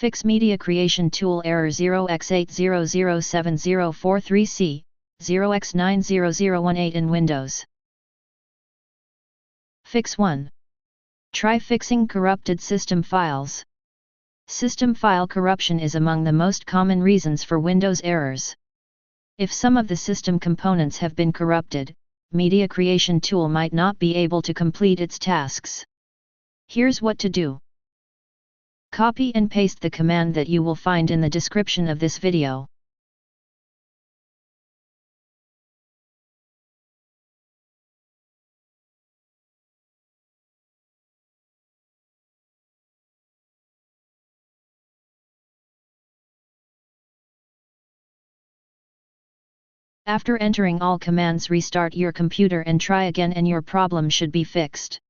Fix Media Creation Tool Error 0x8007043C, 0x90018 in Windows. Fix 1. Try fixing corrupted system files. System file corruption is among the most common reasons for Windows errors. If some of the system components have been corrupted, Media Creation Tool might not be able to complete its tasks. Here's what to do. Copy and paste the command that you will find in the description of this video. After entering all commands, restart your computer and try again, and your problem should be fixed.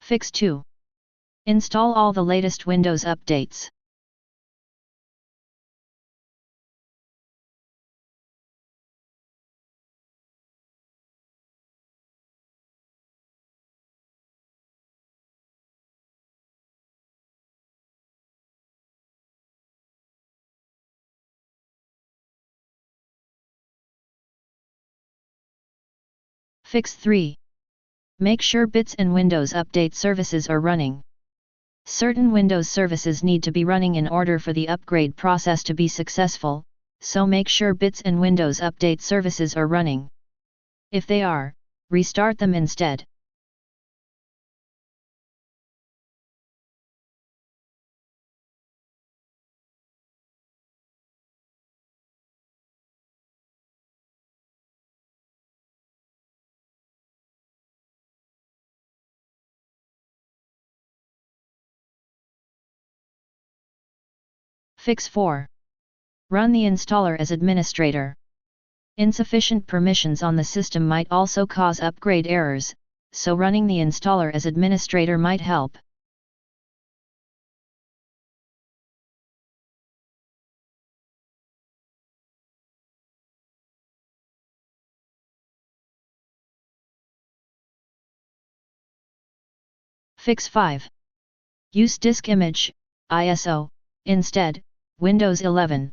Fix 2. Install all the latest Windows updates. Fix 3. Make sure bits and Windows Update services are running. Certain Windows services need to be running in order for the upgrade process to be successful, so make sure bits and Windows Update services are running. If they are, restart them instead. Fix 4. Run the installer as administrator. Insufficient permissions on the system might also cause upgrade errors, so running the installer as administrator might help. Fix 5. Use disk image, ISO, instead, Windows 11.